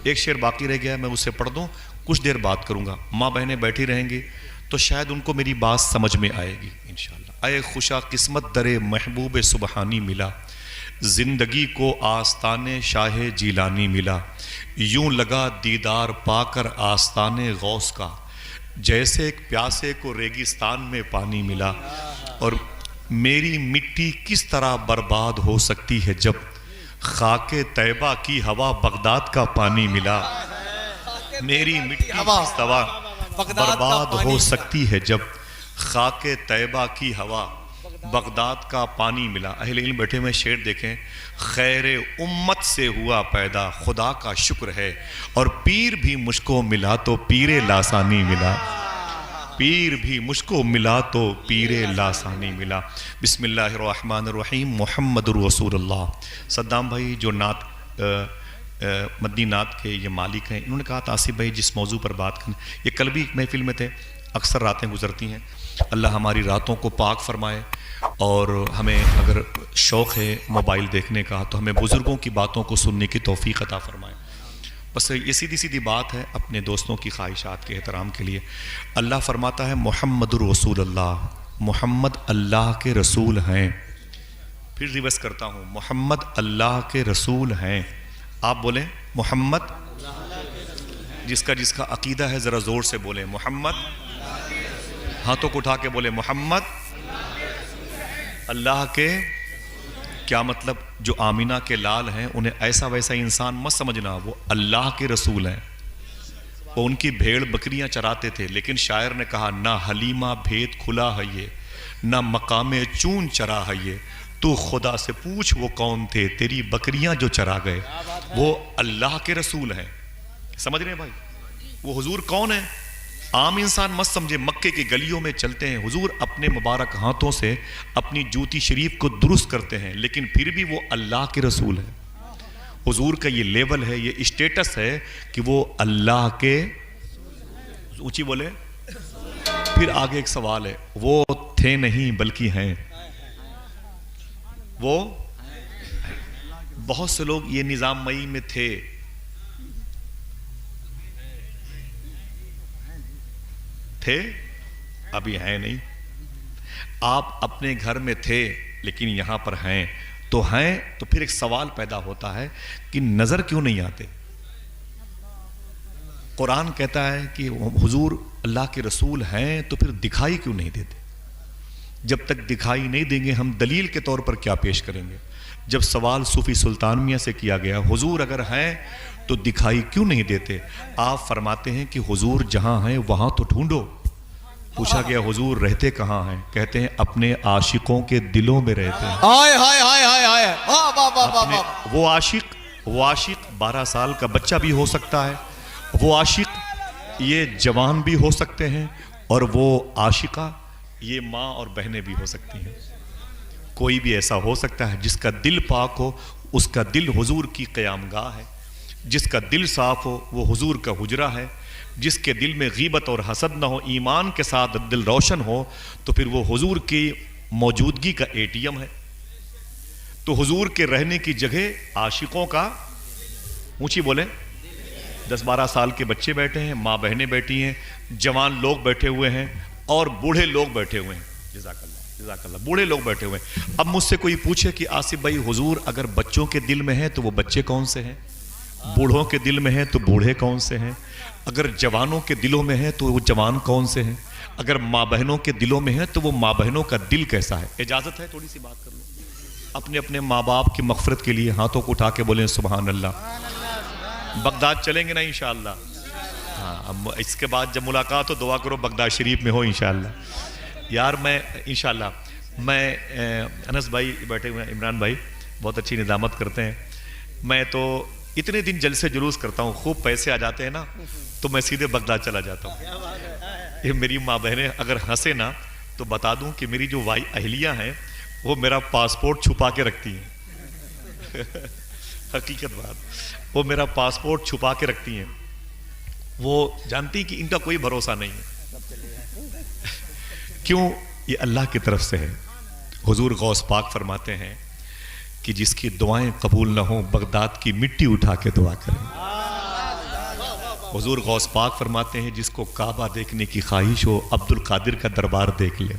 ایک شعر باقی رہ گیا ہے، میں اسے پڑھ دوں، کچھ دیر بات کروں گا. ماں بہنیں بیٹھی رہیں گی تو شاید ان کو میری بات سمجھ میں آئے گی انشاءاللہ. اے خوشا قسمت در محبوب سبحانی ملا، زندگی کو آستان شاہ جیلانی ملا. یوں لگا دیدار پا کر آستان غوث کا، جیسے ایک پیاسے کو ریگستان میں پانی ملا. اور میری مٹی کس طرح برباد ہو سکتی ہے جب خاک طیبہ کی ہوا بغداد کا پانی ملا. میری مٹی کس طرح برباد ہو سکتی ہے جب خاک طیبہ کی ہوا بغداد کا پانی ملا. اہل علم بیٹھے ہوئے شعر دیکھیں. خیر امت سے ہوا پیدا خدا کا شکر ہے، اور پیر بھی مجھ کو ملا تو پیر لاسانی ملا. پیر بھی مجھ کو ملا تو پیر لاسانی ملا. بسم اللہ الرحمن الرحیم. محمد رسول اللہ. صدام بھائی جو نعت مدنی نعت کے یہ مالک ہیں، انہوں نے کہا تھا آصف بھائی جس موضوع پر بات کریں، یہ کل بھی ایک محفل میں تھے. اکثر راتیں گزرتی ہیں، اللہ ہماری راتوں کو پاک فرمائے. اور ہمیں اگر شوق ہے موبائل دیکھنے کا تو ہمیں بزرگوں کی باتوں کو سننے کی توفیق عطا فرمائے. بس یہ سیدھی سیدھی بات ہے اپنے دوستوں کی خواہشات کے احترام کے لیے. اللہ فرماتا ہے محمد رسول اللہ، محمد اللہ کے رسول ہیں. پھر ریورس کرتا ہوں، محمد اللہ کے رسول ہیں. آپ بولیں محمد، جس کا عقیدہ ہے ذرا زور سے بولیں محمد. ہاتھوں کو اٹھا کے بولیں محمد اللہ کے. کیا مطلب؟ جو آمینہ کے لال ہیں انہیں ایسا ویسا انسان مت سمجھنا، وہ اللہ کے رسول ہیں. وہ ان کی بھیڑ بکریاں چراتے تھے، لیکن شاعر نے کہا نہ حلیمہ بھید کھلا ہے یہ، نہ مقام چون چرا ہے یہ. تو خدا سے پوچھ وہ کون تھے تیری بکریاں جو چرا گئے. وہ اللہ کے رسول ہیں. سمجھ رہے ہیں بھائی؟ وہ حضور کون ہیں؟ عام انسان مت سمجھے. مکے کی گلیوں میں چلتے ہیں حضور، اپنے مبارک ہاتھوں سے اپنی جوتی شریف کو درست کرتے ہیں، لیکن پھر بھی وہ اللہ کے رسول ہیں. حضور کا یہ لیول ہے، یہ اسٹیٹس ہے کہ وہ اللہ کے. اونچی بولے. پھر آگے ایک سوال ہے، وہ تھے نہیں بلکہ ہیں. وہ بہت سے لوگ یہ نظام مئی میں تھے، ابھی ہیں نہیں. آپ اپنے گھر میں تھے لیکن یہاں پر ہیں تو پھر ایک سوال پیدا ہوتا ہے کہ نظر کیوں نہیں آتے؟ قرآن کہتا ہے کہ حضور اللہ کے رسول ہیں تو پھر دکھائی کیوں نہیں دیتے؟ جب تک دکھائی نہیں دیں گے ہم دلیل کے طور پر کیا پیش کریں گے؟ جب سوال صوفی سلطان میاں سے کیا گیا حضور اگر ہیں تو دکھائی کیوں نہیں دیتے؟ آپ فرماتے ہیں کہ حضور جہاں ہیں وہاں تو ڈھونڈو. پوچھا گیا حضور رہتے کہاں ہیں؟ کہتے ہیں اپنے عاشقوں کے دلوں میں رہتے ہیں. وہ عاشق 12 سال کا بچہ بھی ہو سکتا ہے، وہ عاشق یہ جوان بھی ہو سکتے ہیں، اور وہ عاشقہ یہ ماں اور بہنیں بھی ہو سکتی ہیں. کوئی بھی ایسا ہو سکتا ہے جس کا دل پاک ہو، اس کا دل حضور کی قیام گاہ ہے. جس کا دل صاف ہو وہ حضور کا حجرہ ہے. جس کے دل میں غیبت اور حسد نہ ہو، ایمان کے ساتھ دل روشن ہو، تو پھر وہ حضور کی موجودگی کا ATM ہے. تو حضور کے رہنے کی جگہ عاشقوں کا. اونچی بولے. 10-12 سال کے بچے بیٹھے ہیں، ماں بہنیں بیٹھی ہیں، جوان لوگ بیٹھے ہوئے ہیں، اور بوڑھے لوگ بیٹھے ہوئے ہیں. جزاک اللہ جزاک اللہ. بوڑھے لوگ بیٹھے ہوئے ہیں. اب مجھ سے کوئی پوچھے کہ آصف بھائی حضور اگر بچوں کے دل میں ہیں تو وہ بچے کون سے ہیں؟ بوڑھوں کے دل میں ہیں تو بوڑھے کون سے ہیں؟ اگر جوانوں کے دلوں میں ہیں تو وہ جوان کون سے ہیں؟ اگر ماں بہنوں کے دلوں میں ہیں تو وہ ماں بہنوں کا دل کیسا ہے؟ اجازت ہے تھوڑی سی بات کر لوں؟ اپنے اپنے ماں باپ کی مغفرت کے لیے ہاتھوں کو اٹھا کے بولیں سبحان اللہ. بغداد چلیں گے نا انشاءاللہ؟ ہاں، اس کے بعد جب ملاقات ہو دعا کرو بغداد شریف میں ہو انشاءاللہ. یار میں انشاءاللہ انس بھائی بیٹھے ہوئے ہیں، عمران بھائی بہت اچھی نظامت کرتے ہیں. میں تو اتنے دن جلسے جلوس کرتا ہوں، خوب پیسے آ جاتے ہیں نا تو میں سیدھے بغداد چلا جاتا ہوں. یہ میری ماں بہنیں اگر ہنسے نا تو بتا دوں کہ میری جو اہلیہ ہیں وہ میرا پاسپورٹ چھپا کے رکھتی ہیں. حقیقت بات، وہ میرا پاسپورٹ چھپا کے رکھتی ہیں. وہ جانتی کہ ان کا کوئی بھروسہ نہیں ہے. کیوں؟ یہ اللہ کی طرف سے ہے. حضور غوث پاک فرماتے ہیں کہ جس کی دعائیں قبول نہ ہوں بغداد کی مٹی اٹھا کے دعا کریں. حضور غوث پاک فرماتے ہیں جس کو کعبہ دیکھنے کی خواہش ہو عبد القادر کا دربار دیکھ لے.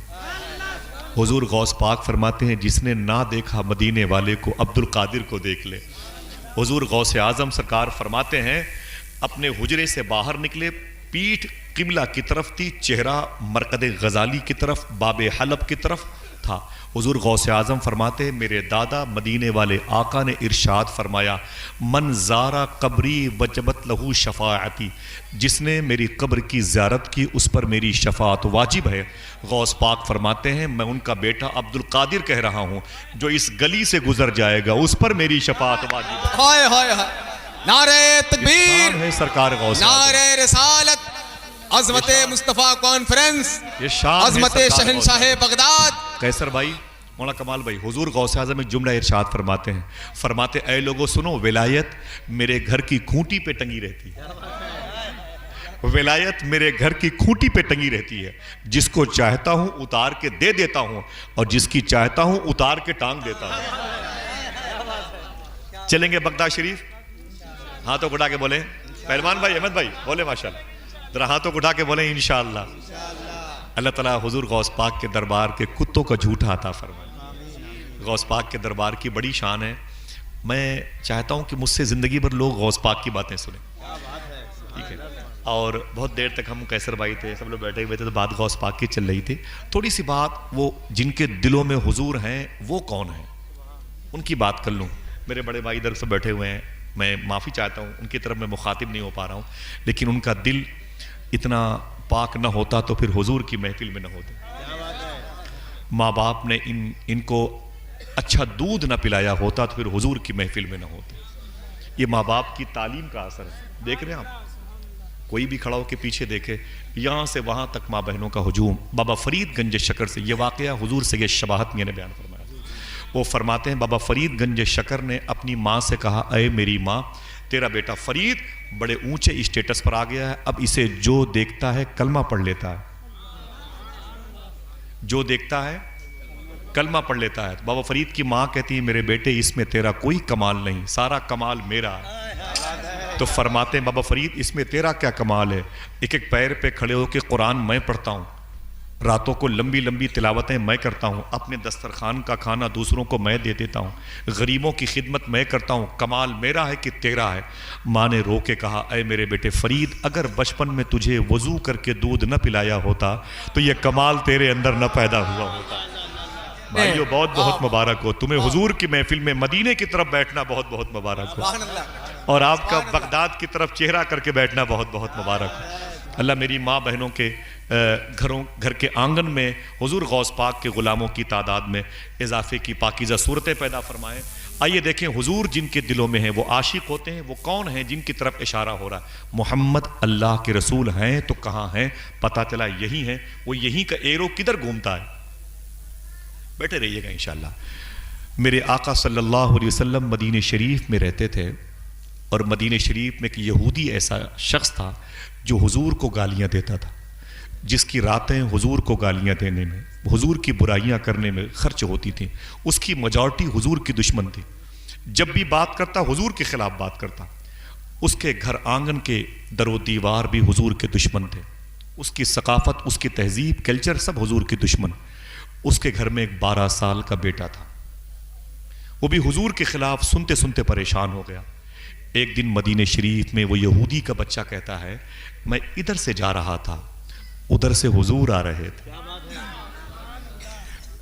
حضور غوث پاک فرماتے ہیں جس نے نہ دیکھا مدینے والے کو عبد القادر کو دیکھ لے. حضور غوث اعظم سرکار فرماتے ہیں اپنے حجرے سے باہر نکلے، پیٹھ قبلہ کی طرف تھی، چہرہ مرقد غزالی کی طرف، باب حلب کی طرف تھا. حضور غوث اعظم فرماتے ہیں میرے دادا مدینے والے آقا نے ارشاد فرمایا من زارا قبری وجبت لہو شفاعتی، جس نے میری قبر کی زیارت کی اس پر میری شفاعت واجب ہے. غوث پاک فرماتے ہیں میں ان کا بیٹا عبد القادر کہہ رہا ہوں جو اس گلی سے گزر جائے گا اس پر میری شفاعت واجب ہے. ہائے ہائے ہائے، نعرہ تکبیر، ہے سرکار غوث اعظم، نعرہ رسالت، عظمت مصطفیٰ کانفرنس، یہ شان عظمت ہے سرکار شہنشاہ غوث بغداد. قیصر بھائی، مولانا کمال بھائی، حضور غوث اعظم ایک جملہ ارشاد فرماتے ہیں، فرماتے اے لوگوں سنو، ولایت میرے گھر کی کھونٹی پہ ٹنگی رہتی ہے. ولایت میرے گھر کی کھونٹی پہ ٹنگی رہتی ہے، جس کو چاہتا ہوں اتار کے دے دیتا ہوں اور جس کی چاہتا ہوں اتار کے ٹانگ دیتا ہوں. چلیں گے بغداد شریف؟ ہاتھوں اٹھا کے بولیں. پہلوان بھائی، احمد بھائی بولے ماشاءاللہ، ذرا ہاتھوں اٹھا کے بولیں انشاءاللہ. اللہ تعالیٰ حضور غوث پاک کے دربار کے کتوں کا جھوٹا عطا فرمائے. غوث پاک کے دربار کی بڑی شان ہے. میں چاہتا ہوں کہ مجھ سے زندگی بھر لوگ غوث پاک کی باتیں سنیں، ٹھیک ہے؟ اور بہت دیر تک ہم قیصر بھائی تھے، سب لوگ بیٹھے ہوئے تھے تو بات غوث پاک کی چل رہی تھی. تھوڑی سی بات وہ جن کے دلوں میں حضور ہیں وہ کون ہیں ان کی بات کر لوں. میرے بڑے بھائی ادھر سے بیٹھے ہوئے ہیں، میں معافی چاہتا ہوں ان کی طرف میں مخاطب نہیں ہو پا رہا ہوں، لیکن ان کا دل اتنا پاک نہ ہوتا تو پھر حضور کی محفل میں نہ ہوتے. ماں باپ نے ان کو اچھا دودھ نہ پلایا ہوتا تو پھر حضور کی محفل میں نہ ہوتے. یہ ماں باپ کی تعلیم کا اثر ہے. دیکھ رہے ہیں آپ، کوئی بھی کھڑا ہو کے پیچھے دیکھے، یہاں سے وہاں تک ماں بہنوں کا ہجوم. بابا فرید گنج شکر سے یہ واقعہ حضور سے یہ شباہت میں نے بیان فرمایا. وہ فرماتے ہیں بابا فرید گنج شکر نے اپنی ماں سے کہا اے میری ماں، تیرا بیٹا فرید بڑے اونچے اسٹیٹس پر آ گیا ہے، اب اسے جو دیکھتا ہے کلمہ پڑھ لیتا ہے، جو دیکھتا ہے کلمہ پڑھ لیتا ہے. بابا فرید کی ماں کہتی ہے میرے بیٹے اس میں تیرا کوئی کمال نہیں، سارا کمال میرا ہے. تو فرماتے ہیں بابا فرید اس میں تیرا کیا کمال ہے؟ ایک ایک پیر پہ کھڑے ہو کے قرآن میں پڑھتا ہوں، راتوں کو لمبی لمبی تلاوتیں میں کرتا ہوں، اپنے دسترخوان کا کھانا دوسروں کو میں دے دیتا ہوں، غریبوں کی خدمت میں کرتا ہوں، کمال میرا ہے کہ تیرا ہے؟ ماں نے رو کے کہا اے میرے بیٹے فرید، اگر بچپن میں تجھے وضو کر کے دودھ نہ پلایا ہوتا تو یہ کمال تیرے اندر نہ پیدا ہوا ہوتا. بھائیو بہت بہت مبارک ہو تمہیں، حضور کی محفل میں مدینے کی طرف بیٹھنا بہت بہت مبارک ہو، اور آپ کا بغداد کی طرف چہرہ کر کے بیٹھنا بہت بہت مبارک ہو. اللہ میری ماں بہنوں کے گھر کے آنگن میں حضور غوث پاک کے غلاموں کی تعداد میں اضافے کی پاکیزہ صورتیں پیدا فرمائیں. آئیے دیکھیں حضور جن کے دلوں میں ہیں وہ عاشق ہوتے ہیں، وہ کون ہیں جن کی طرف اشارہ ہو رہا ہے؟ محمد اللہ کے رسول ہیں تو کہاں ہیں؟ پتہ چلا یہی ہیں. وہ یہی کا ایرو کدھر گھومتا ہے؟ بیٹھے رہیے گا انشاءاللہ. میرے آقا صلی اللہ علیہ وسلم مدینہ شریف میں رہتے تھے، اور مدینہ شریف میں ایک یہودی ایسا شخص تھا جو حضور کو گالیاں دیتا تھا، جس کی راتیں حضور کو گالیاں دینے میں، حضور کی برائیاں کرنے میں خرچ ہوتی تھیں. اس کی میجورٹی حضور کی دشمن تھی. جب بھی بات کرتا حضور کے خلاف بات کرتا. اس کے گھر آنگن کے در و دیوار بھی حضور کے دشمن تھے. اس کی ثقافت، اس کی تہذیب، کلچر سب حضور کے دشمن. اس کے گھر میں ایک 12 سال کا بیٹا تھا، وہ بھی حضور کے خلاف سنتے سنتے پریشان ہو گیا. ایک دن مدینہ شریف میں وہ یہودی کا بچہ کہتا ہے میں ادھر سے جا رہا تھا، ادھر سے حضور آ رہے تھے.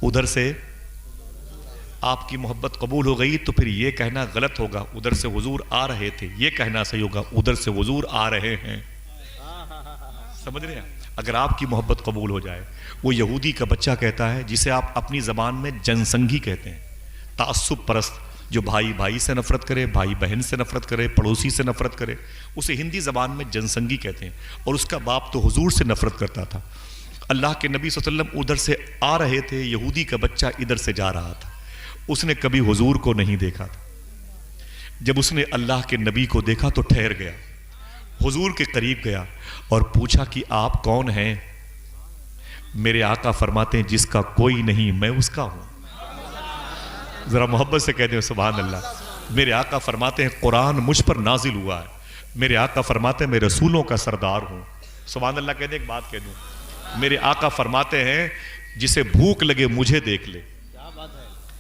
ادھر سے آپ کی محبت قبول ہو گئی تو پھر یہ کہنا غلط ہوگا ادھر سے حضور آ رہے تھے، یہ کہنا صحیح ہوگا ادھر سے حضور آ رہے ہیں. سمجھ رہے ہیں؟ اگر آپ کی محبت قبول ہو جائے. وہ یہودی کا بچہ کہتا ہے جسے آپ اپنی زبان میں جنسنگی کہتے ہیں، تعصب پرست، جو بھائی بھائی سے نفرت کرے، بھائی بہن سے نفرت کرے، پڑوسی سے نفرت کرے، اسے ہندی زبان میں جنسنگی کہتے ہیں. اور اس کا باپ تو حضور سے نفرت کرتا تھا. اللہ کے نبی صلی اللہ علیہ وسلم ادھر سے آ رہے تھے، یہودی کا بچہ ادھر سے جا رہا تھا. اس نے کبھی حضور کو نہیں دیکھا تھا. جب اس نے اللہ کے نبی کو دیکھا تو ٹھہر گیا، حضور کے قریب گیا اور پوچھا کہ آپ کون ہیں؟ میرے آقا فرماتے ہیں جس کا کوئی نہیں میں اس کا ہوں. ذرا محبت سے کہہ دیں سبحان اللہ. میرے آقا فرماتے ہیں قرآن مجھ پر نازل ہوا ہے، میرے آقا فرماتے ہیں میں رسولوں کا سردار ہوں. سبحان اللہ کہتے ہیں. ایک بات کہہ دوں, میرے آقا فرماتے ہیں جسے بھوک لگے مجھے دیکھ لے,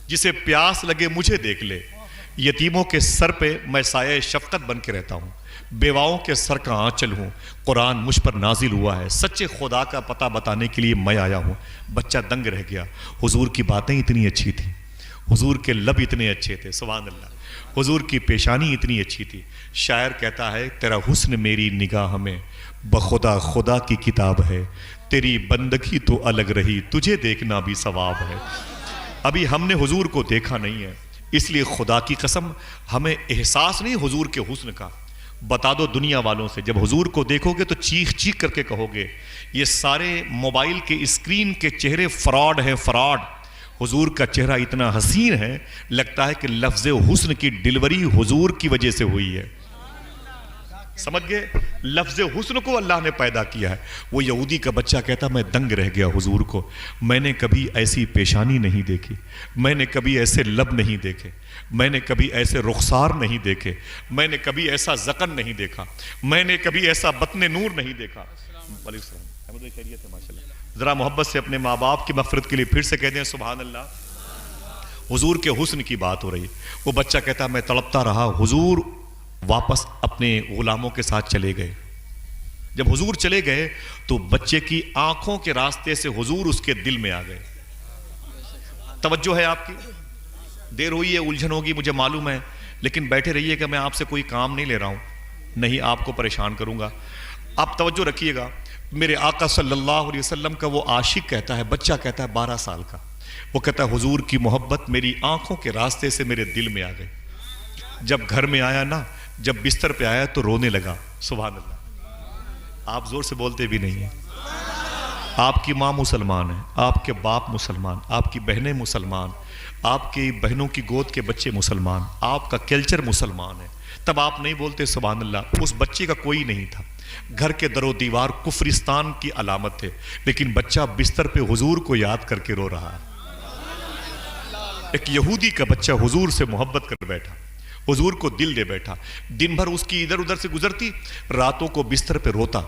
جسے پیاس لگے مجھے دیکھ لے. یتیموں کے سر پہ میں سایہ شفقت بن کے رہتا ہوں, بیواؤں کے سر کا آنچل ہوں. قرآن مجھ پر نازل ہوا ہے, سچے خدا کا پتہ بتانے کے لیے میں آیا ہوں. بچہ دنگ رہ گیا. حضور کی باتیں اتنی اچھی تھیں, حضور کے لب اتنے اچھے تھے, سبحان اللہ, حضور کی پیشانی اتنی اچھی تھی. شاعر کہتا ہے تیرا حسن میری نگاہ میں بخدا خدا کی کتاب ہے, تیری بندگی تو الگ رہی تجھے دیکھنا بھی ثواب ہے. ابھی ہم نے حضور کو دیکھا نہیں ہے, اس لیے خدا کی قسم ہمیں احساس نہیں حضور کے حسن کا. بتا دو دنیا والوں سے, جب حضور کو دیکھو گے تو چیخ چیخ کر کے کہو گے یہ سارے موبائل کے اسکرین کے چہرے فراڈ ہیں, فراڈ. حضور کا چہرہ اتنا حسین ہے, لگتا ہے کہ لفظ حسن کی ڈلیوری حضور کی وجہ سے ہوئی ہے. سمجھ گئے, لفظ حسن کو اللہ نے پیدا کیا ہے. وہ یہودی کا بچہ کہتا میں دنگ رہ گیا حضور کو, میں نے کبھی ایسی پیشانی نہیں دیکھی, میں نے کبھی ایسے لب نہیں دیکھے, میں نے کبھی ایسے رخسار نہیں دیکھے, میں نے کبھی ایسا ذقن نہیں دیکھا, میں نے کبھی ایسا بطن نور نہیں دیکھا. علیہ السلام خیریت ہے ماشاء اللہ. ذرا محبت سے اپنے ماں باپ کی مغفرت کے لیے پھر سے کہتے ہیں سبحان اللہ. حضور کے حسن کی بات ہو رہی. وہ بچہ کہتا میں تڑپتا رہا. حضور واپس اپنے غلاموں کے ساتھ چلے گئے. جب حضور چلے گئے تو بچے کی آنکھوں کے راستے سے حضور اس کے دل میں آ گئے. توجہ ہے آپ کی, دیر ہوئی ہے, الجھن ہوگی مجھے معلوم ہے, لیکن بیٹھے رہیے کہ میں آپ سے کوئی کام نہیں لے رہا ہوں, نہیں آپ کو پریشان کروں گا. آپ توجہ رکھیے گا. میرے آقا صلی اللہ علیہ وسلم کا وہ عاشق کہتا ہے, بچہ کہتا ہے 12 سال کا, وہ کہتا ہے حضور کی محبت میری آنکھوں کے راستے سے میرے دل میں آ گئی. جب گھر میں آیا نا, جب بستر پہ آیا تو رونے لگا. سبحان اللہ. آپ زور سے بولتے بھی نہیں ہیں. آپ کی ماں مسلمان ہے, آپ کے باپ مسلمان, آپ کی بہنیں مسلمان, آپ کی بہنوں کی گود کے بچے مسلمان, آپ کا کلچر مسلمان ہے, تب آپ نہیں بولتے سبحان اللہ. اس بچے کا کوئی نہیں تھا, گھر کے در و دیوار کفرستان کی علامت تھے, لیکن بچہ بستر پہ حضور کو یاد کر کے رو رہا ہے. ایک یہودی کا بچہ حضور سے محبت کر بیٹھا, حضور کو دل دے بیٹھا. دن بھر اس کی ادھر ادھر سے گزرتی, راتوں کو بستر پہ روتا.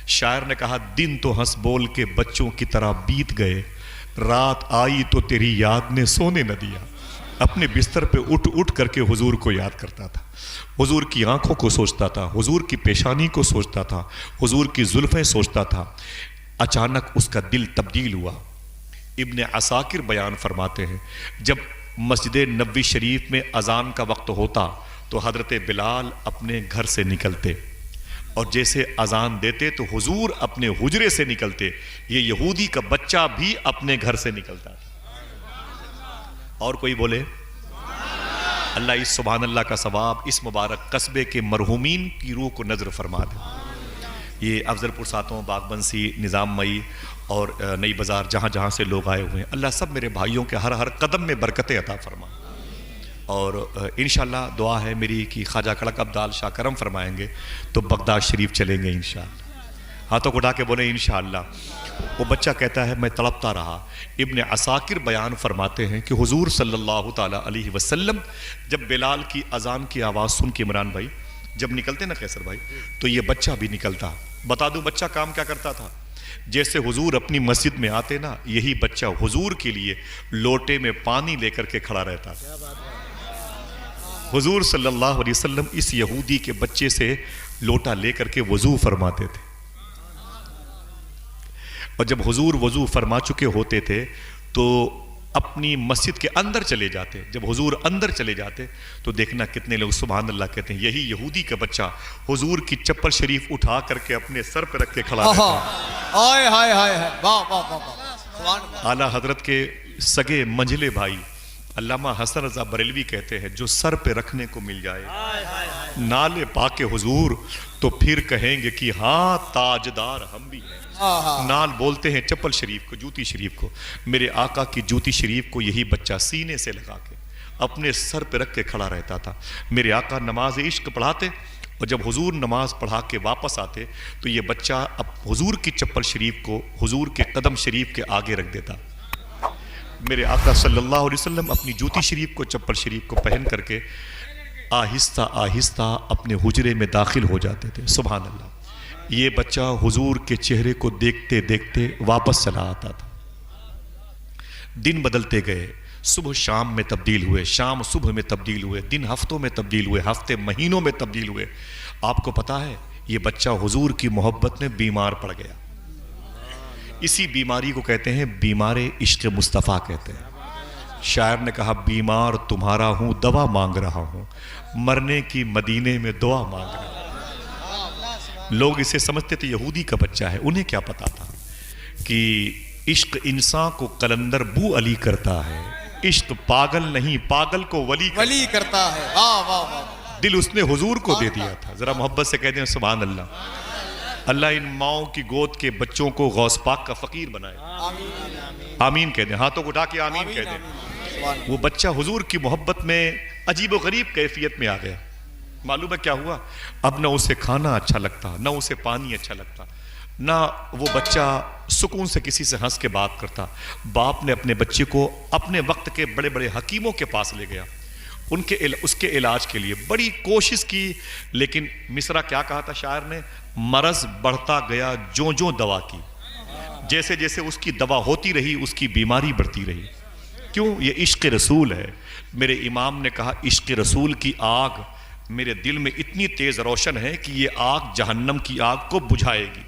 شاعر نے کہا دن تو ہنس بول کے بچوں کی طرح بیت گئے, رات آئی تو تیری یاد نے سونے نہ دیا. اپنے بستر پہ اٹھ اٹھ کر کے حضور کو یاد کرتا تھا, حضور کی آنکھوں کو سوچتا تھا, حضور کی پیشانی کو سوچتا تھا, حضور کی زلفیں سوچتا تھا. اچانک اس کا دل تبدیل ہوا. ابن عساکر بیان فرماتے ہیں جب مسجد نبوی شریف میں اذان کا وقت ہوتا تو حضرت بلال اپنے گھر سے نکلتے, اور جیسے اذان دیتے تو حضور اپنے حجرے سے نکلتے. یہ یہودی کا بچہ بھی اپنے گھر سے نکلتا تھا. اور کوئی بولے اللہ اس سبحان اللہ کا ثواب اس مبارک قصبے کے مرحومین کی روح کو نظر فرما دے. یہ افضل پور ساتوں, باغ بنسی, نظام مئی اور نئی بازار جہاں جہاں سے لوگ آئے ہوئے ہیں, اللہ سب میرے بھائیوں کے ہر ہر قدم میں برکتیں عطا فرما. اور انشاءاللہ دعا ہے میری کہ خواجہ کڑک عبدال شاہ کرم فرمائیں گے تو بغداد شریف چلیں گے انشاءاللہ. ہاتھوں کو اٹھا کے بولیں انشاءاللہ. وہ بچہ کہتا ہے میں تڑپتا رہا. ابن عساکر بیان فرماتے ہیں کہ حضور صلی اللہ تعالی علیہ وسلم جب بلال کی اذان کی آواز سن کے, عمران بھائی جب نکلتے نا قیصر بھائی, تو یہ بچہ بھی نکلتا. بتا دوں بچہ کام کیا کرتا تھا. جیسے حضور اپنی مسجد میں آتے نا, یہی بچہ حضور کے لیے لوٹے میں پانی لے کر کے کھڑا رہتا تھا. حضور صلی اللہ علیہ وسلم اس یہودی کے بچے سے لوٹا لے کر کے وضو فرماتے تھے, اور جب حضور وضو فرما چکے ہوتے تھے تو اپنی مسجد کے اندر چلے جاتے. جب حضور اندر چلے جاتے تو دیکھنا کتنے لوگ سبحان اللہ کہتے ہیں یہی یہودی کا بچہ حضور کی چپل شریف اٹھا کر کے اپنے سر پہ رکھ کے کھڑا رہتا. اعلیٰ حضرت کے سگے منجلے بھائی علامہ حسن رضا بریلوی کہتے ہیں جو سر پہ رکھنے کو مل جائے نالے پاک حضور تو پھر کہیں گے کہ ہاں تاجدار ہم بھی ہیں. نال بولتے ہیں چپل شریف کو, جوتی شریف کو. میرے آقا کی جوتی شریف کو یہی بچہ سینے سے لگا کے اپنے سر پہ رکھ کے کھڑا رہتا تھا. میرے آقا نماز عشق پڑھاتے, اور جب حضور نماز پڑھا کے واپس آتے تو یہ بچہ اب حضور کی چپل شریف کو حضور کے قدم شریف کے آگے رکھ دیتا. میرے آقا صلی اللہ علیہ وسلم اپنی جوتی شریف کو, چپل شریف کو پہن کر کے آہستہ آہستہ اپنے حجرے میں داخل ہو جاتے تھے. سبحان اللہ. یہ بچہ حضور کے چہرے کو دیکھتے دیکھتے واپس چلا آتا تھا. دن بدلتے گئے, صبح شام میں تبدیل ہوئے, شام صبح میں تبدیل ہوئے, دن ہفتوں میں تبدیل ہوئے, ہفتے مہینوں میں تبدیل ہوئے. آپ کو پتا ہے یہ بچہ حضور کی محبت میں بیمار پڑ گیا. اسی بیماری کو کہتے ہیں بیمار عشق مصطفیٰ کہتے ہیں. شاعر نے کہا بیمار تمہارا ہوں دوا مانگ رہا ہوں, مرنے کی مدینے میں دعا مانگ رہا ہوں. لوگ اسے سمجھتے تھے یہودی کا بچہ ہے. انہیں کیا پتا تھا کہ عشق انسان کو قلندر بو علی کرتا ہے, عشق پاگل نہیں پاگل کو ولی کرتا ہے. واہ واہ واہ. دل اس نے حضور کو دے دیا تھا. ذرا محبت سے کہہ دیں سبحان اللہ. اللہ ان ماؤں کی گود کے بچوں کو غوث پاک کا فقیر بنائے. آمین کہہ دیں, ہاتھوں کو اٹھا کے آمین کہہ دیں. وہ بچہ حضور کی محبت میں عجیب و غریب کیفیت میں آ گیا. معلوم ہے کیا ہوا؟ اب نہ اسے کھانا اچھا لگتا, نہ اسے پانی اچھا لگتا, نہ وہ بچہ سکون سے کسی سے ہنس کے بات کرتا. باپ نے اپنے بچے کو اپنے وقت کے بڑے بڑے حکیموں کے پاس لے گیا, اس کے علاج کے لیے بڑی کوشش کی. لیکن مصرع کیا کہا تھا شاعر نے؟ مرض بڑھتا گیا جو جو دوا کی. جیسے جیسے اس کی دوا ہوتی رہی اس کی بیماری بڑھتی رہی. کیوں؟ یہ عشق رسول ہے. میرے امام نے کہا عشق رسول کی آگ میرے دل میں اتنی تیز روشن ہے کہ یہ آگ جہنم کی آگ کو بجھائے گی.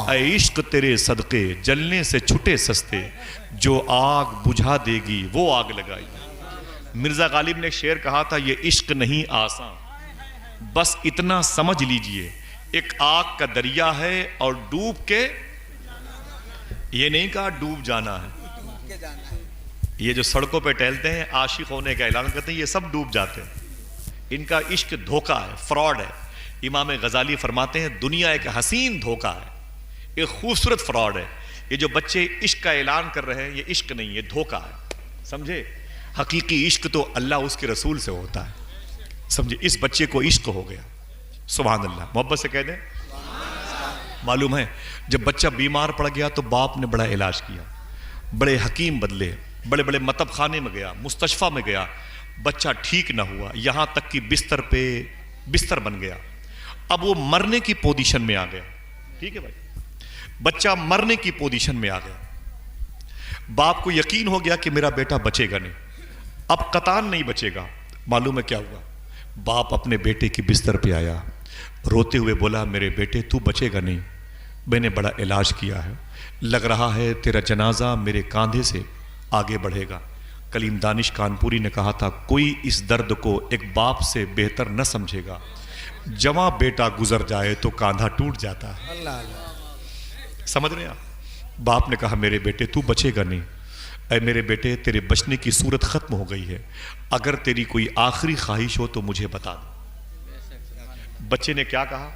اے عشق تیرے صدقے جلنے سے چھٹے سستے, جو آگ بجھا دے گی وہ آگ لگائی. مرزا غالب نے شعر کہا تھا یہ عشق نہیں آسان, بس اتنا سمجھ لیجئے ایک آگ کا دریا ہے اور ڈوب کے, یہ نہیں کہا ڈوب جانا ہے. یہ جو سڑکوں پہ ٹہلتے ہیں عاشق ہونے کا اعلان کرتے ہیں یہ سب ڈوب جاتے ہیں. ان کا عشق دھوکہ ہے, فراڈ ہے. امام غزالی فرماتے ہیں دنیا ایک حسین دھوکہ ہے, ایک خوبصورت فراڈ ہے. یہ جو بچے عشق کا اعلان کر رہے ہیں یہ عشق نہیں, یہ دھوکہ ہے. سمجھے؟ حقیقی عشق تو اللہ اس کے رسول سے ہوتا ہے. سمجھے؟ اس بچے کو عشق ہو گیا. سبحان اللہ. محبت سے کہہ دیں. معلوم ہے جب بچہ بیمار پڑ گیا تو باپ نے بڑا علاج کیا, بڑے حکیم بدلے, بڑے بڑے مطب خانے میں گیا, مستشفیٰ میں گیا. بچہ ٹھیک نہ ہوا, یہاں تک کہ بستر پہ بستر بن گیا. اب وہ مرنے کی پوزیشن میں آ گیا. ٹھیک ہے بھائی, بچہ مرنے کی پوزیشن میں آ گیا. باپ کو یقین ہو گیا کہ میرا بیٹا بچے گا نہیں, اب قطعاً نہیں بچے گا. معلوم ہے کیا ہوا؟ باپ اپنے بیٹے کی بستر پہ آیا, روتے ہوئے بولا میرے بیٹے تو بچے گا نہیں, میں نے بڑا علاج کیا ہے, لگ رہا ہے تیرا جنازہ میرے کاندھے سے آگے بڑھے گا. کلیم دانش کانپوری نے کہا تھا کوئی اس درد کو ایک باپ سے بہتر نہ سمجھے گا, جواں بیٹا گزر جائے تو کاندھا ٹوٹ جاتا ہے. سمجھ رہے ہیں آپ؟ باپ نے کہا میرے بیٹے تو بچے گا نہیں, اے میرے بیٹے تیرے بچنے کی صورت ختم ہو گئی ہے, اگر تیری کوئی آخری خواہش ہو تو مجھے بتا دو. بچے نے کیا کہا؟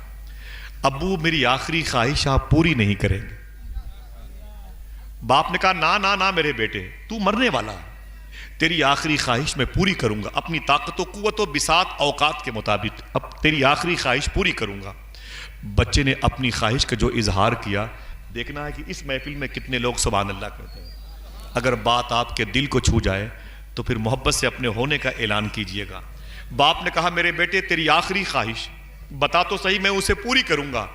ابو میری آخری خواہش آپ پوری نہیں کریں گے. باپ نے کہا نا نا نا میرے بیٹے تو مرنے والا ہے, تیری آخری خواہش میں پوری کروں گا, اپنی طاقت و قوت و بساط اوقات کے مطابق اب تیری آخری خواہش پوری کروں گا. بچے نے اپنی خواہش کا جو اظہار کیا, دیکھنا ہے کہ اس محفل میں کتنے لوگ سبحان اللہ کہتے ہیں. اگر بات آپ کے دل کو چھو جائے تو پھر محبت سے اپنے ہونے کا اعلان کیجئے گا. باپ نے کہا میرے بیٹے تیری آخری خواہش بتا تو صحیح, میں اسے پوری کروں گا.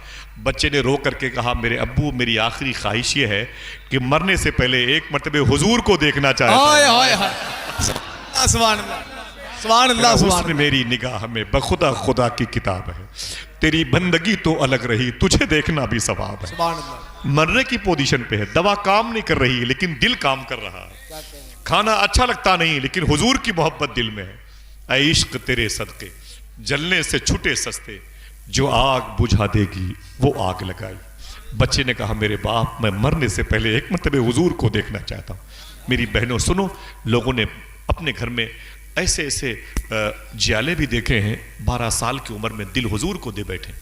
بچے نے رو کر کے کہا میرے ابو میری آخری خواہش یہ ہے کہ مرنے سے پہلے ایک مرتبہ حضور کو دیکھنا چاہتا ہوں. سبحان اللہ سبحان اللہ سبحان اللہ. میری نگاہ میں بخدا خدا کی کتاب ہے, تیری بندگی تو الگ رہی, تجھے دیکھنا بھی ثواب ہے. سبحان اللہ. مرنے کی پوزیشن پہ ہے, دوا کام نہیں کر رہی لیکن دل کام کر رہا ہے, کھانا اچھا لگتا نہیں لیکن حضور کی محبت دل میں ہے. اے عشق تیرے صدقے جلنے سے چھٹے سستے, جو آگ بجھا دے گی وہ آگ لگائی. بچے نے کہا میرے باپ میں مرنے سے پہلے ایک مرتبہ حضور کو دیکھنا چاہتا ہوں. میری بہنوں سنو, لوگوں نے اپنے گھر میں ایسے ایسے جیالے بھی دیکھے ہیں 12 سال کی عمر میں دل حضور کو دے بیٹھے.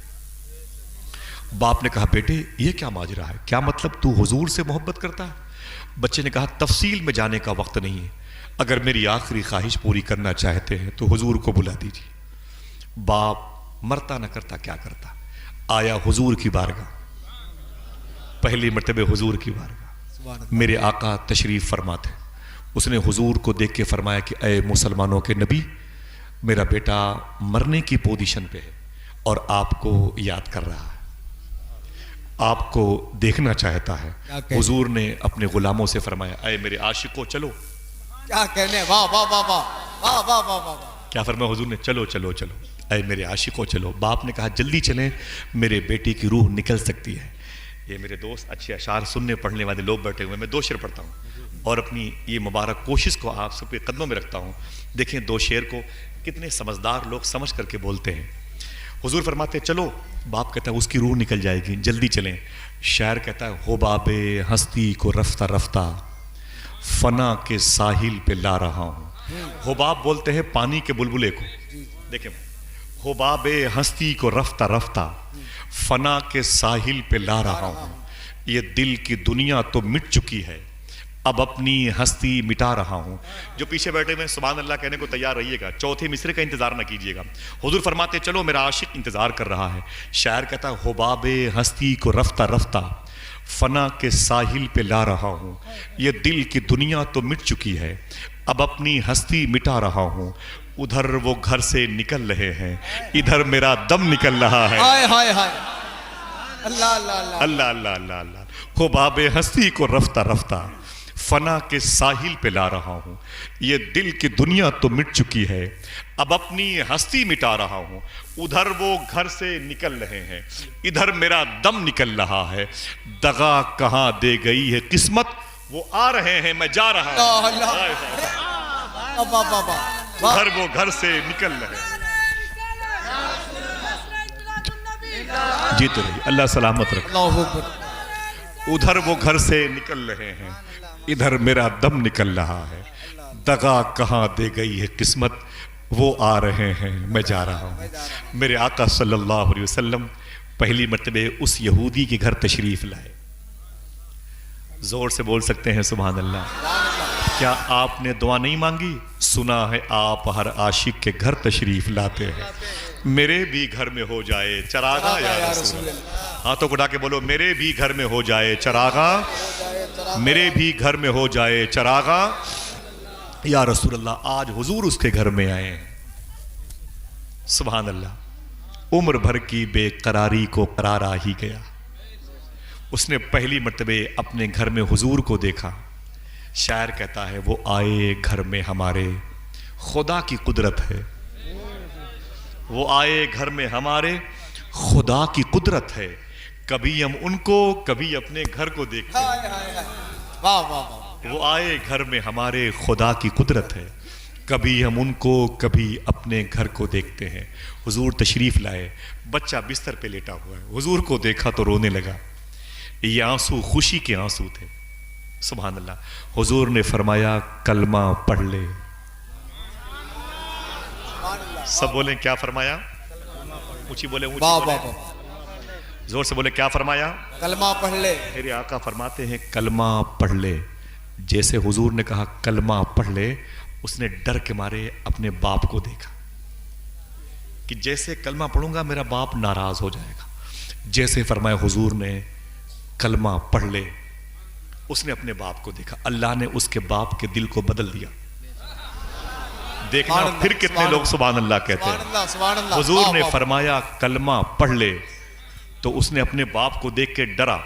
باپ نے کہا بیٹے یہ کیا ماجرا ہے, کیا مطلب تو حضور سے محبت کرتا ہے؟ بچے نے کہا تفصیل میں جانے کا وقت نہیں ہے, اگر میری آخری خواہش پوری کرنا چاہتے ہیں تو حضور کو بلا دیجیے. باپ مرتا نہ کرتا کیا کرتا, آیا حضور کی بارگاہ, پہلی مرتبہ حضور کی بارگاہ. میرے آقا تشریف فرما تھے, اس نے حضور کو دیکھ کے فرمایا کہ اے مسلمانوں کے نبی, میرا بیٹا مرنے کی پوزیشن پہ ہے اور آپ کو یاد کر رہا ہے، آپ کو دیکھنا چاہتا ہے۔ حضور نے اپنے غلاموں سے فرمایا اے میرے عاشقوں چلو۔ کیا کہنے، واہ واہ واہ واہ واہ واہ واہ واہ۔ کیا فرمایا حضور نے؟ چلو چلو چلو اے میرے عاشقوں چلو۔ باپ نے کہا جلدی چلیں، میرے بیٹے کی روح نکل سکتی ہے۔ یہ میرے دوست اچھے اشعار سننے پڑھنے والے لوگ بیٹھے ہوئے، میں 2 شعر پڑھتا ہوں اور اپنی یہ مبارک کوشش کو آپ سب کے قدموں میں رکھتا ہوں۔ دیکھیں 2 شعر کو کتنے سمجھدار لوگ سمجھ کر کے بولتے ہیں۔ حضور فرماتے ہیں چلو، باپ کہتا ہے اس کی روح نکل جائے گی، جلدی چلیں۔ شاعر کہتا ہے حباب ہستی کو رفتہ رفتہ فنا کے ساحل پہ لا رہا ہوں۔ حباب بولتے ہیں پانی کے بلبلے کو۔ دیکھیں حباب ہستی کو رفتہ رفتہ فنا کے ساحل پہ لا رہا ہوں، یہ دل کی دنیا تو مٹ چکی ہے، اب اپنی ہستی مٹا رہا ہوں۔ جو پیچھے بیٹھے ہوئے سبحان اللہ کہنے کو تیار رہیے گا، چوتھے مصرے کا انتظار نہ کیجیے گا۔ حضور فرماتے چلو میرا عاشق انتظار کر رہا ہے۔ شاعر کہتا ہے حباب ہستی کو رفتہ رفتہ فنا کے ساحل پہ لا رہا ہوں، یہ دل کی دنیا تو مٹ چکی ہے، اب اپنی ہستی مٹا رہا ہوں۔ ادھر وہ گھر سے نکل رہے ہیں، ادھر میرا دم نکل رہا ہے۔ ہائے ہائے ہائے، اللہ اللہ اللہ اللہ اللہ اللہ اللہ۔ حباب ہستی کو رفتہ رفتہ فنا کے ساحل پہ لا رہا ہوں، یہ دل کی دنیا تو مٹ چکی ہے، اب اپنی ہستی مٹا رہا ہوں۔ ادھر وہ گھر سے نکل رہے ہیں، ادھر میرا دم نکل رہا ہے، دغا کہاں دے گئی ہے قسمت، وہ آ رہے ہیں میں جا رہا ہوں۔ اللہ اللہ، واہ واہ واہ، ادھر وہ گھر سے نکل رہے ہیں۔ جیتے رہی، اللہ سلامت رکھ۔ اللہ اکبر۔ ادھر وہ گھر سے نکل رہے ہیں، ادھر میرا دم نکل رہا ہے، دغا کہاں دے گئی ہے قسمت، وہ آ رہے ہیں میں جا رہا ہوں۔ میرے آقا صلی اللہ علیہ وسلم پہلی مرتبہ اس یہودی کے گھر تشریف لائے۔ زور سے بول سکتے ہیں سبحان اللہ۔ کیا آپ نے دعا نہیں مانگی؟ سنا ہے آپ ہر عاشق کے گھر تشریف لاتے ہیں، میرے بھی گھر میں ہو جائے چراغاں یا رسول اللہ۔ ہاتھوں کو اٹھا کے بولو میرے بھی گھر میں ہو جائے چراغاں، میرے بھی گھر میں ہو جائے چراغاں یا رسول اللہ۔ آج حضور اس کے گھر میں آئے ہیں، سبحان اللہ۔ عمر بھر کی بے قراری کو قرار آ ہی گیا، اس نے پہلی مرتبہ اپنے گھر میں حضور کو دیکھا۔ شاعر کہتا ہے وہ آئے گھر میں ہمارے، خدا کی قدرت ہے، وہ آئے گھر میں ہمارے، خدا کی قدرت ہے، کبھی ہم ان کو کبھی اپنے گھر کو دیکھتے ہیں۔ واہ واہ واہ، وہ آئے گھر میں ہمارے، خدا کی قدرت ہے، کبھی ہم ان کو کبھی اپنے گھر کو دیکھتے ہیں۔ حضور تشریف لائے، بچہ بستر پہ لیٹا ہوا ہے، حضور کو دیکھا تو رونے لگا۔ یہ آنسو خوشی کے آنسو تھے، سبحان اللہ۔ حضور نے فرمایا کلمہ پڑھ لے۔ سب بولیں کیا فرمایا؟ اونچی بولیں، اونچی واہ بولیں، واہ واہ، زور سے بولیں کیا فرمایا؟ کلمہ پڑھ لے۔ میرے آقا فرماتے ہیں کلمہ پڑھ لے۔ جیسے حضور نے کہا کلمہ پڑھ لے، اس نے ڈر کے مارے اپنے باپ کو دیکھا کہ جیسے کلمہ پڑھوں گا میرا باپ ناراض ہو جائے گا۔ جیسے فرمایا حضور نے کلمہ پڑھ لے، اس نے اپنے باپ کو دیکھا، اللہ نے اس کے باپ کے دل کو بدل دیا۔ دیکھنا پھر کتنے لوگ سبحان اللہ کہتے ہیں۔ سبحان اللہ، حضور نے فرمایا کلمہ پڑھ لے، تو اس نے اپنے باپ کو دیکھ کے ڈرا۔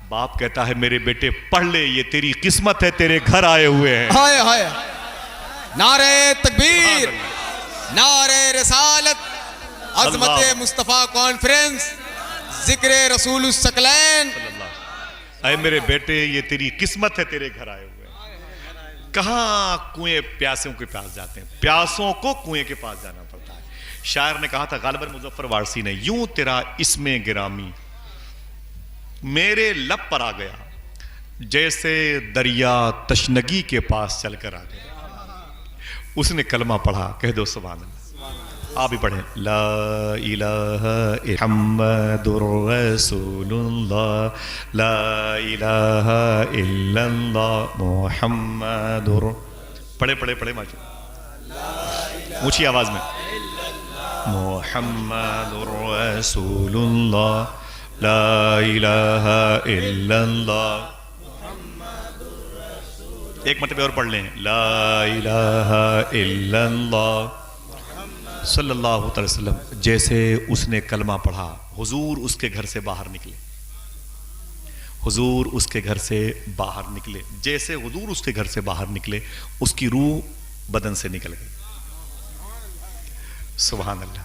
باپ کہتا ہے میرے بیٹے پڑھ لے، یہ تیری قسمت ہے، تیرے گھر آئے ہوئے ہیں۔ ہائے ہائے، نعرہ تکبیر، نعرہ رسالت، عظمت مصطفیٰ کانفرنس، ذکر رسول الثقلین۔ اے میرے بیٹے یہ تیری قسمت ہے، تیرے گھر آئے ہوئے ہیں۔ کہاں کنویں پیاسوں کے پاس جاتے ہیں، پیاسوں کو کنویں کے پاس جانا پڑتا ہے۔ شاعر نے کہا تھا غالباً مظفر وارسی نے، یوں تیرا اسم گرامی میرے لب پر آ گیا، جیسے دریا تشنگی کے پاس چل کر آ گیا۔ اس نے کلمہ پڑھا، کہہ دو سبحان اللہ۔ آپ بھی پڑھیں، لا الہ الا محمد رسول اللہ، لا الہ الا اللہ محمد پڑھے پڑھے پڑھے ماشاءاللہ، اونچی آواز میں، محمد رسول اللہ، لا الہ الا اللہ۔ ایک مرتبہ اور پڑھ لیں، لا الہ الا اللہ صلی اللہ علیہ وسلم جیسے اس نے کلمہ پڑھا حضور اس کے گھر سے باہر نکلے. حضور اس کے گھر سے باہر نکلے. جیسے حضور اس کے گھر سے باہر نکلے اس کی روح بدن سے نکل گئی. سبحان اللہ.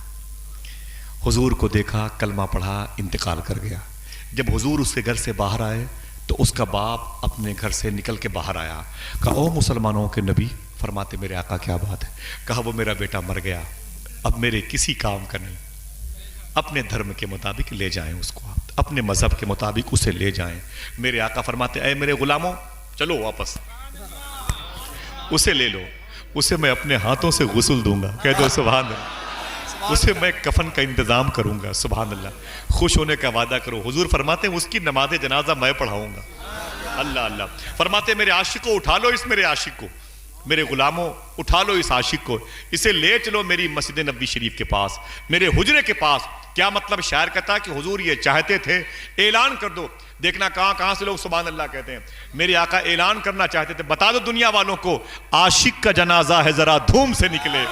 حضور کو دیکھا, کلمہ پڑھا, انتقال کر گیا. جب حضور اس کے گھر سے باہر آئے تو اس کا باپ اپنے گھر سے نکل کے باہر آیا. کہا او مسلمانوں کے نبی. فرماتے میرے آقا کیا بات ہے؟ کہا وہ میرا بیٹا مر گیا, اب میرے کسی کام کا نہیں, اپنے دھرم کے مطابق لے جائیں اس کو, آپ اپنے مذہب کے مطابق اسے لے جائیں. میرے آقا فرماتے اے میرے غلاموں چلو واپس, اسے لے لو, اسے میں اپنے ہاتھوں سے غسل دوں گا. کہہ دو سبحان اللہ. اسے میں کفن کا انتظام کروں گا. سبحان اللہ. خوش ہونے کا وعدہ کرو. حضور فرماتے ہیں اس کی نماز جنازہ میں پڑھاؤں گا. اللہ اللہ. فرماتے میرے عاشق کو اٹھا لو, اس میرے عاشق کو, میرے غلاموں اٹھا لو اس عاشق کو, اسے لے چلو میری مسجد نبوی شریف کے پاس, میرے حجرے کے پاس. کیا مطلب؟ شاعر کہتا ہے کہ حضور یہ چاہتے تھے اعلان کر دو. دیکھنا کہاں کہاں سے لوگ سبحان اللہ کہتے ہیں. میرے آقا اعلان کرنا چاہتے تھے, بتا دو دنیا والوں کو عاشق کا جنازہ ہے ذرا دھوم سے نکلے,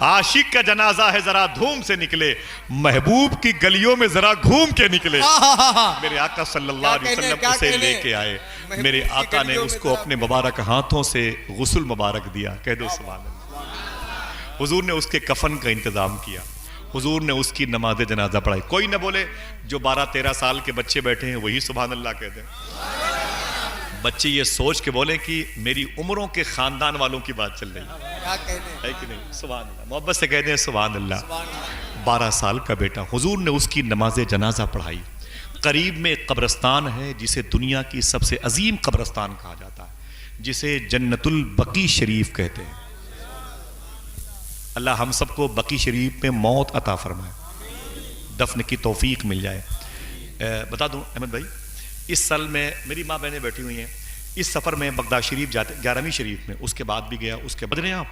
عاشق کا جنازہ ہے ذرا دھوم سے نکلے, محبوب کی گلیوں میں ذرا گھوم کے نکلے. میرے آقا صلی اللہ علیہ وسلم اسے لے کے آئے. میرے آقا نے اس کو اپنے مبارک ہاتھوں سے غسل مبارک دیا. کہہ دو سبحان اللہ. حضور نے اس کے کفن کا انتظام کیا. حضور نے اس کی نماز جنازہ پڑھائی. کوئی نہ بولے, جو 12-13 سال کے بچے بیٹھے ہیں وہی سبحان اللہ کہتے ہیں. بچے یہ سوچ کے بولیں کہ میری عمروں کے خاندان والوں کی بات چل رہی ہے کہ نہیں. سبحان اللہ. محبت سے کہتے ہیں سبحان اللہ. 12 سال کا بیٹا, حضور نے اس کی نماز جنازہ پڑھائی. قریب میں ایک قبرستان ہے جسے دنیا کی سب سے عظیم قبرستان کہا جاتا ہے, جسے جنت البقیع شریف کہتے ہیں. اللہ ہم سب کو بقیع شریف میں موت عطا فرمائے, دفن کی توفیق مل جائے. بتا دوں احمد بھائی, اس سال میں میری ماں بہنیں بیٹھی ہوئی ہیں, اس سفر میں بغداد شریف جاتے 11ویں شریف میں, اس کے بعد بھی گیا. اس کے بدلے آپ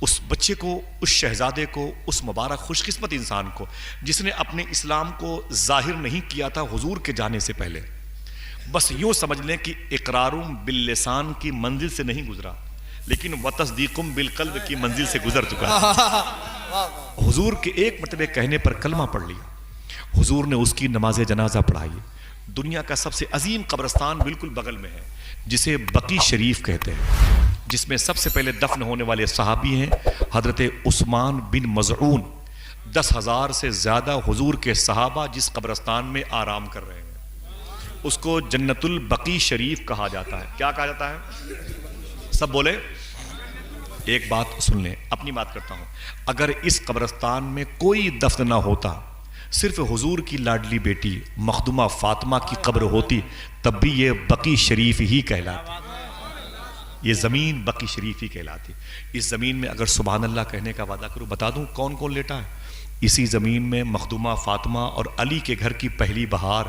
اس بچے کو, اس شہزادے کو, اس مبارک خوش قسمت انسان کو جس نے اپنے اسلام کو ظاہر نہیں کیا تھا حضور کے جانے سے پہلے, بس یوں سمجھ لیں کہ اقرارم باللسان کی منزل سے نہیں گزرا لیکن وتصدیقم بالقلب کی منزل سے گزر چکا. حضور کے ایک مرتبہ کہنے پر کلمہ پڑھ لیا. حضور نے اس کی نماز جنازہ پڑھائی. دنیا کا سب سے عظیم قبرستان بالکل بغل میں ہے جسے بقیع شریف کہتے ہیں, جس میں سب سے پہلے دفن ہونے والے صحابی ہیں حضرت عثمان بن مظعون. 10,000 سے زیادہ حضور کے صحابہ جس قبرستان میں آرام کر رہے ہیں اس کو جنت البقیع شریف کہا جاتا ہے. کیا کہا جاتا ہے؟ سب بولے. ایک بات سن لیں, اپنی بات کرتا ہوں. اگر اس قبرستان میں کوئی دفن نہ ہوتا, صرف حضور کی لاڈلی بیٹی مخدومہ فاطمہ کی قبر ہوتی, تب بھی یہ بقیع شریف ہی کہلاتی. یہ زمین بقیع شریف ہی کہلاتی. اس زمین میں اگر سبحان اللہ کہنے کا وعدہ کرو, بتا دوں کون کون لیٹا ہے. اسی زمین میں مخدومہ فاطمہ اور علی کے گھر کی پہلی بہار,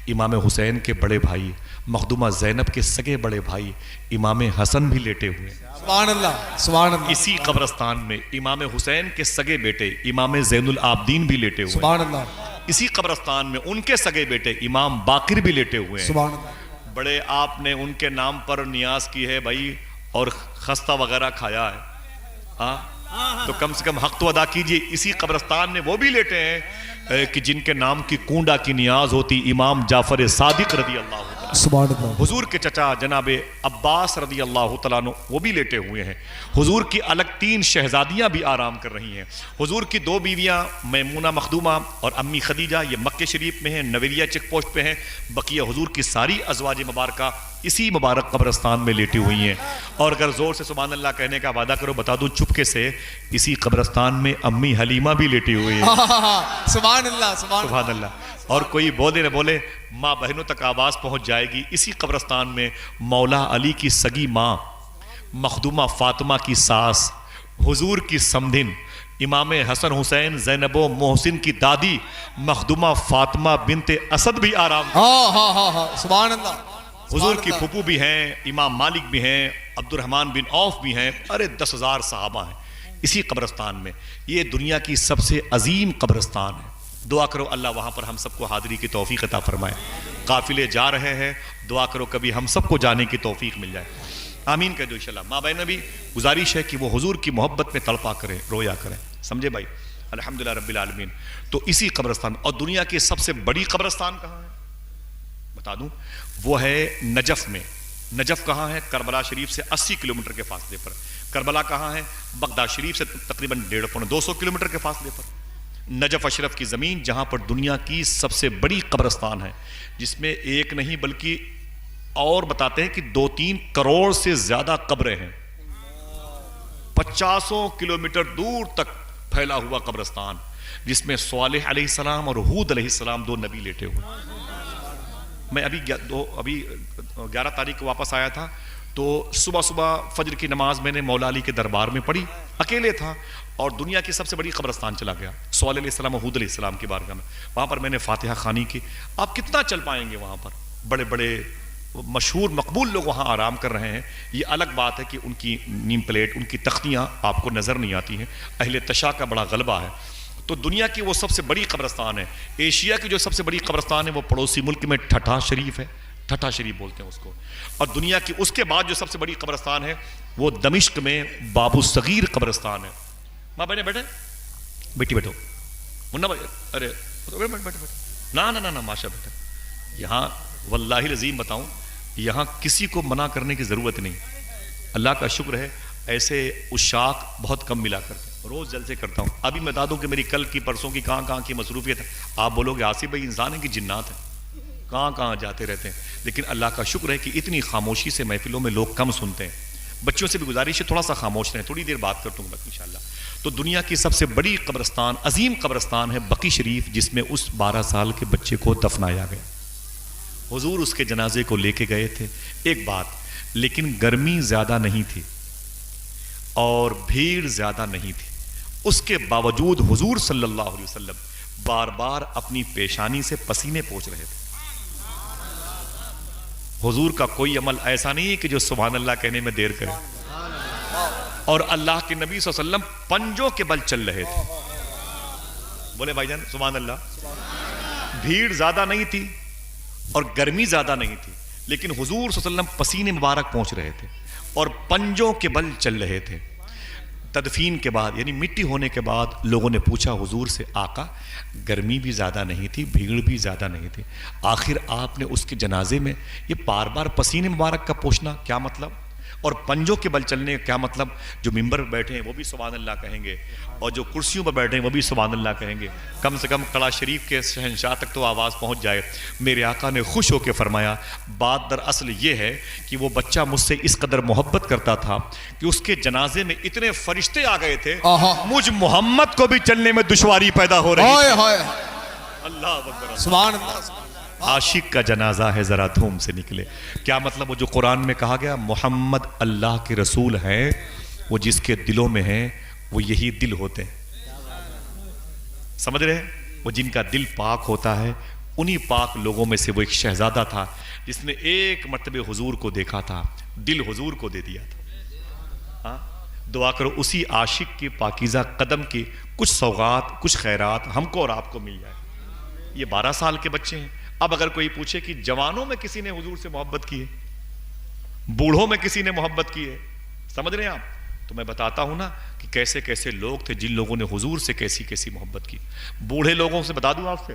امام حسین کے بڑے بھائی, مخدومہ زینب کے سگے بڑے بھائی امام حسن بھی لیٹے ہوئے ہیں. سبحان اللہ سبحان اللہ. اسی قبرستان میں امام حسین کے سگے بیٹے امام زین العابدین بھی لیٹے ہوئے ہیں. سبحان اللہ. اسی قبرستان میں ان کے سگے بیٹے امام باقر بھی لیٹے ہوئے ہیں. سبحان اللہ. بڑے آپ نے ان کے نام پر نیاز کی ہے بھائی, اور خستہ وغیرہ کھایا ہے, ہاں تو کم سے کم حق تو ادا کیجئے. اسی قبرستان میں وہ بھی لیٹے ہیں کہ جن کے نام کی کونڈا کی نیاز ہوتی امام جعفر صادق رضی اللہ عنہ. سبحان اللہ. حضور کے چچا جناب عباس رضی اللہ تعالیٰ عنہ وہ بھی لیٹے ہوئے ہیں. حضور کی الگ 3 شہزادیاں بھی آرام کر رہی ہیں. حضور کی 2 بیویاں میمونہ مخدومہ اور امی خدیجہ یہ مکہ شریف میں ہیں, نویریہ چیک پوسٹ پہ ہیں. بقیہ حضور کی ساری ازواج مبارکہ اسی مبارک قبرستان میں لیٹی ہوئی ہیں. اور اگر زور سے سبحان اللہ کہنے کا وعدہ کرو, بتا دوں چپکے سے, اسی قبرستان میں امی حلیمہ بھی لیٹی ہوئی ہے. سبحان اللہ سبحان اللہ. اور کوئی بولے نہ بولے, ماں بہنوں تک آواز پہنچ جائے گی. اسی قبرستان میں مولا علی کی سگی ماں مخدومہ فاطمہ کی ساس, حضور کی سمدھن امام حسن حسین زینب و محسن کی دادی مخدومہ فاطمہ بنت اسد بھی آرام. سبحان اللہ. حضور کی پھپھو بھی ہیں, امام مالک بھی ہیں, عبد الرحمن بن عوف بھی ہیں. ارے 10,000 صحابہ ہیں اسی قبرستان میں. یہ دنیا کی سب سے عظیم قبرستان ہے. دعا کرو اللہ وہاں پر ہم سب کو حاضری کی توفیق عطا فرمائے. قافلے جا رہے ہیں, دعا کرو کبھی ہم سب کو جانے کی توفیق مل جائے. آمین کہہ دو انشاءاللہ. ماں بہن میں بھی گزارش ہے کہ وہ حضور کی محبت میں تڑپا کریں, رویا کریں. سمجھے بھائی؟ الحمدللہ رب العالمین. تو اسی قبرستان, اور دنیا کی سب سے بڑی قبرستان کہاں ہے بتا دوں؟ وہ ہے نجف میں. نجف کہاں ہے؟ کربلا شریف سے 80 کلومیٹر کے فاصلے پر. کربلا کہاں ہے؟ بغداد شریف سے تقریباً 150-200 کلومیٹر کے فاصلے پر. نجف اشرف کی زمین, جہاں پر دنیا کی سب سے بڑی قبرستان ہے, جس میں ایک نہیں بلکہ اور بتاتے ہیں کہ 2-3 کروڑ سے زیادہ قبریں ہیں. 50 کلومیٹر دور تک پھیلا ہوا قبرستان, جس میں صالح علیہ السلام اور ہود علیہ السلام 2 نبی لیٹے ہوئے. میں ابھی 11 تاریخ کو واپس آیا تھا, تو صبح فجر کی نماز میں نے مولا علی کے دربار میں پڑھی, اکیلے تھا, اور دنیا کی سب سے بڑی قبرستان چلا گیا, صالح علیہ السلام اور ہود علیہ السلام کی بارگاہ میں. وہاں پر میں نے فاتحہ خوانی کی. آپ کتنا چل پائیں گے وہاں پر؟ بڑے بڑے مشہور مقبول لوگ وہاں آرام کر رہے ہیں. یہ الگ بات ہے کہ ان کی نیم پلیٹ, ان کی تختیاں آپ کو نظر نہیں آتی ہیں. اہل تشا کا بڑا غلبہ ہے. تو دنیا کی وہ سب سے بڑی قبرستان ہے. ایشیا کی جو سب سے بڑی قبرستان ہے وہ پڑوسی ملک میں ٹھٹھا شریف ہے, ٹھٹھا شریف بولتے ہیں اس کو. اور دنیا کی اس کے بعد جو سب سے بڑی قبرستان ہے وہ دمشق میں باب الصغیر قبرستان ہے. ماں بہنے بیٹھے, بیٹی بیٹھو, منا بھائی, ارے نا ماشا بیٹھے. یہاں واللہ العظیم بتاؤں, یہاں کسی کو منع کرنے کی ضرورت نہیں. اللہ کا شکر ہے ایسے اشاق بہت کم ملا کرتے, روز جلسے کرتا ہوں. ابھی میں بتا دوں کہ میری کل کی پرسوں کی کہاں کی مصروفیت ہے. آپ بولو گے آصف بھائی انسان ہے کہ جنات ہیں, کہاں جاتے رہتے ہیں. لیکن اللہ کا شکر ہے کہ اتنی خاموشی سے محفلوں میں لوگ کم سنتے ہیں. بچوں سے بھی گزارش ہے تھوڑا سا خاموش رہیں, تھوڑی دیر بات کرتا ہوں بس انشاءاللہ. تو دنیا کی سب سے بڑی قبرستان, عظیم قبرستان ہے بقی شریف, جس میں اس 12 سال کے بچے کو دفنایا گیا. حضور اس کے جنازے کو لے کے گئے تھے. ایک بات, لیکن گرمی زیادہ نہیں تھی اور بھیڑ زیادہ نہیں تھی. اس کے باوجود حضور صلی اللہ علیہ وسلم بار بار اپنی پیشانی سے پسینے پوچھ رہے تھے. حضور کا کوئی عمل ایسا نہیں ہے کہ جو سبحان اللہ کہنے میں دیر کرے. اور اللہ کے نبی صلی اللہ علیہ وسلم پنجوں کے بل چل رہے تھے. بولے بھائی جان سبحان اللہ. بھیڑ زیادہ نہیں تھی اور گرمی زیادہ نہیں تھی, لیکن حضور صلی اللہ علیہ وسلم پسینے مبارک پہنچ رہے تھے اور پنجوں کے بل چل رہے تھے. تدفین کے بعد یعنی مٹی ہونے کے بعد لوگوں نے پوچھا حضور سے, آقا گرمی بھی زیادہ نہیں تھی, بھیڑ بھی زیادہ نہیں تھی, آخر آپ نے اس کے جنازے میں یہ بار بار پسینے مبارک کا پوچھنا کیا مطلب, اور پنجوں کے بل چلنے کا کیا مطلب؟ جو ممبر پر بیٹھے ہیں وہ بھی سبحان اللہ کہیں گے, اور جو کرسیوں پر بیٹھے ہیں وہ بھی سبحان اللہ کہیں گے. کم سے کم قلعہ شریف کے شہنشاہ تک تو آواز پہنچ جائے. میرے آقا نے خوش ہو کے فرمایا, بات دراصل یہ ہے کہ وہ بچہ مجھ سے اس قدر محبت کرتا تھا کہ اس کے جنازے میں اتنے فرشتے آ گئے تھے, مجھ محمد کو بھی چلنے میں دشواری پیدا ہو رہی ہے. اللہ اکبر, سبحان اللہ. عاشق کا جنازہ ہے ذرا دھوم سے نکلے. کیا مطلب؟ وہ جو قرآن میں کہا گیا محمد اللہ کے رسول ہیں, وہ جس کے دلوں میں ہیں وہ یہی دل ہوتے ہیں. سمجھ رہے ہیں؟ وہ جن کا دل پاک ہوتا ہے, انہی پاک لوگوں میں سے وہ ایک شہزادہ تھا جس نے ایک مرتبہ حضور کو دیکھا تھا, دل حضور کو دے دیا تھا. دعا کرو اسی عاشق کی پاکیزہ قدم کی کچھ سوغات, کچھ خیرات ہم کو اور آپ کو مل جائے. یہ 12 سال کے بچے ہیں. اب اگر کوئی پوچھے کہ جوانوں میں کسی نے حضور سے محبت کی ہے, بوڑھوں میں کسی نے محبت کی ہے, سمجھ رہے ہیں آپ؟ تو میں بتاتا ہوں نا کہ کیسے کیسے لوگ تھے جن لوگوں نے حضور سے کیسی کیسی محبت کی. بوڑھے لوگوں سے بتا دوں آپ سے,